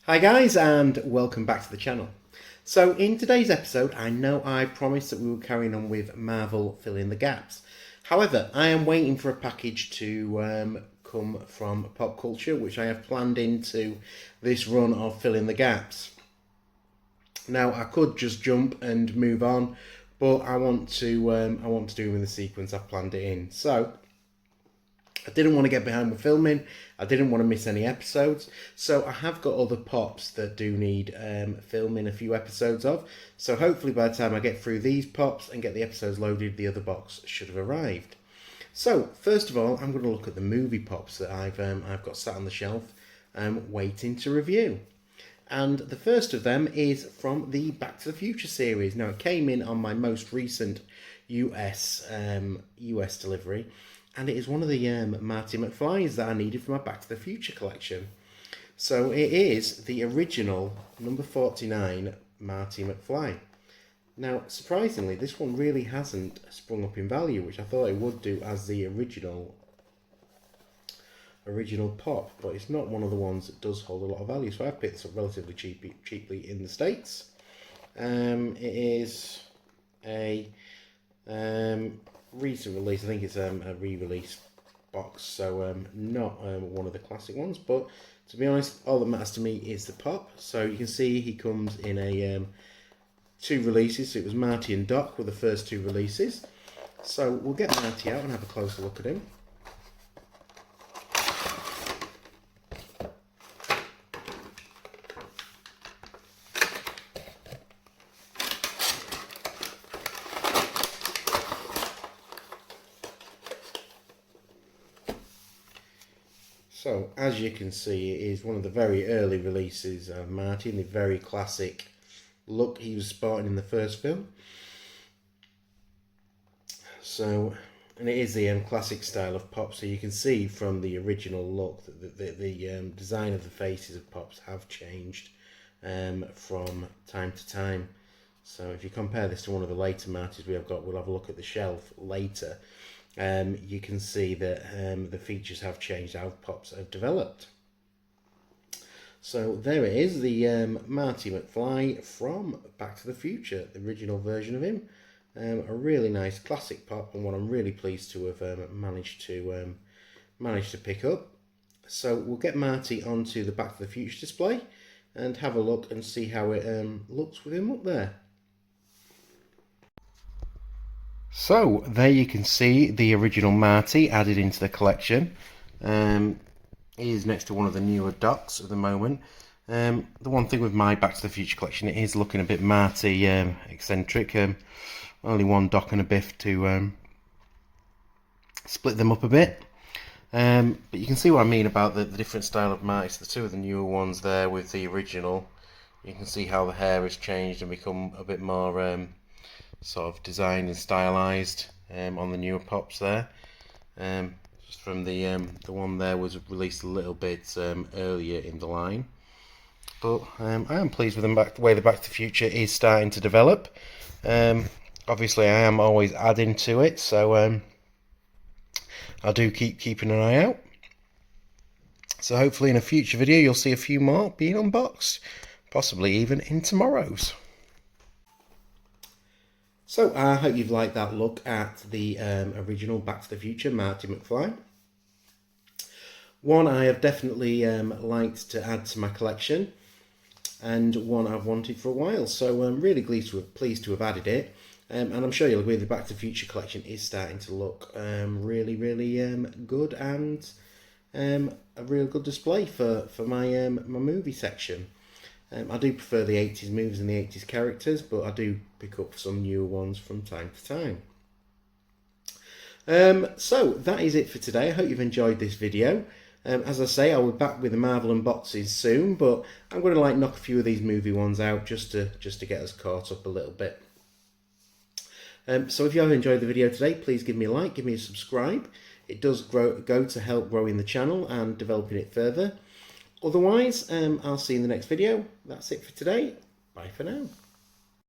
Hi guys, and welcome back to the channel. So in today's episode, I know I promised that we were carrying on with Marvel Fill in the Gaps. However, I am waiting for a package to come from Pop Culture, which I have planned into this run of Fill in the Gaps. Now I could just jump and move on, but I want to do it in the sequence I've planned it in. So I didn't want to get behind with filming. I didn't want to miss any episodes. So I have got other pops that do need filming a few episodes of. So hopefully by the time I get through these pops and get the episodes loaded, the other box should have arrived. So first of all, I'm going to look at the movie pops that I've got sat on the shelf waiting to review. And the first of them is from the Back to the Future series. Now it came in on my most recent US delivery. And it is one of the Marty McFlys that I needed for my Back to the Future collection. So it is the original number 49 Marty McFly. Now, surprisingly, this one really hasn't sprung up in value, which I thought it would do as the original pop. But it's not one of the ones that does hold a lot of value. So I picked this up relatively cheaply in the States. It is a recent release. I think it's a re-release box, so not one of the classic ones, but to be honest, all that matters to me is the pop. So you can see he comes in a 2 releases. So it was Marty and Doc were the first 2 releases. So we'll get Marty out and have a closer look at him. So, as you can see, it is one of the very early releases of Marty, in the very classic look he was sporting in the first film. So, and it is the classic style of Pop, so you can see from the original look that the design of the faces of Pops have changed from time to time. So if you compare this to one of the later Martys we'll have a look at the shelf later. You can see that the features have changed, how Pops have developed. So there it is, the Marty McFly from Back to the Future, the original version of him. A really nice classic pop, and one I'm really pleased to have managed to pick up. So we'll get Marty onto the Back to the Future display and have a look and see how it looks with him up there. So there you can see the original Marty added into the collection. He is next to one of the newer Docs at the moment. The one thing with my Back to the Future collection, it is looking a bit Marty eccentric. Only one Doc and a Biff to split them up a bit. But you can see what I mean about the different style of Martys. The 2 of the newer ones there with the original. You can see how the hair has changed and become a bit more sort of designed and stylized on the newer pops there. Just from the one there was released a little bit earlier in the line, but I am pleased with the way the Back to the Future is starting to develop. Obviously I am always adding to it, so I do keeping an eye out. So hopefully in a future video you'll see a few more being unboxed, possibly even in tomorrow's. So I hope you've liked that look at the original Back to the Future Marty McFly. One I have definitely liked to add to my collection, and one I've wanted for a while. So I'm really pleased to have added it. And I'm sure you'll agree the Back to the Future collection is starting to look really good, and a real good display for my my movie section. I do prefer the 80s movies and the 80s characters, but I do pick up some newer ones from time to time. So that is it for today. I hope you've enjoyed this video. As I say, I'll be back with the Marvel unboxes soon, but I'm going to knock a few of these movie ones out just to get us caught up a little bit. So if you have enjoyed the video today, please give me a like, give me a subscribe. It does go to help growing the channel and developing it further. Otherwise, I'll see you in the next video. That's it for today. Bye for now.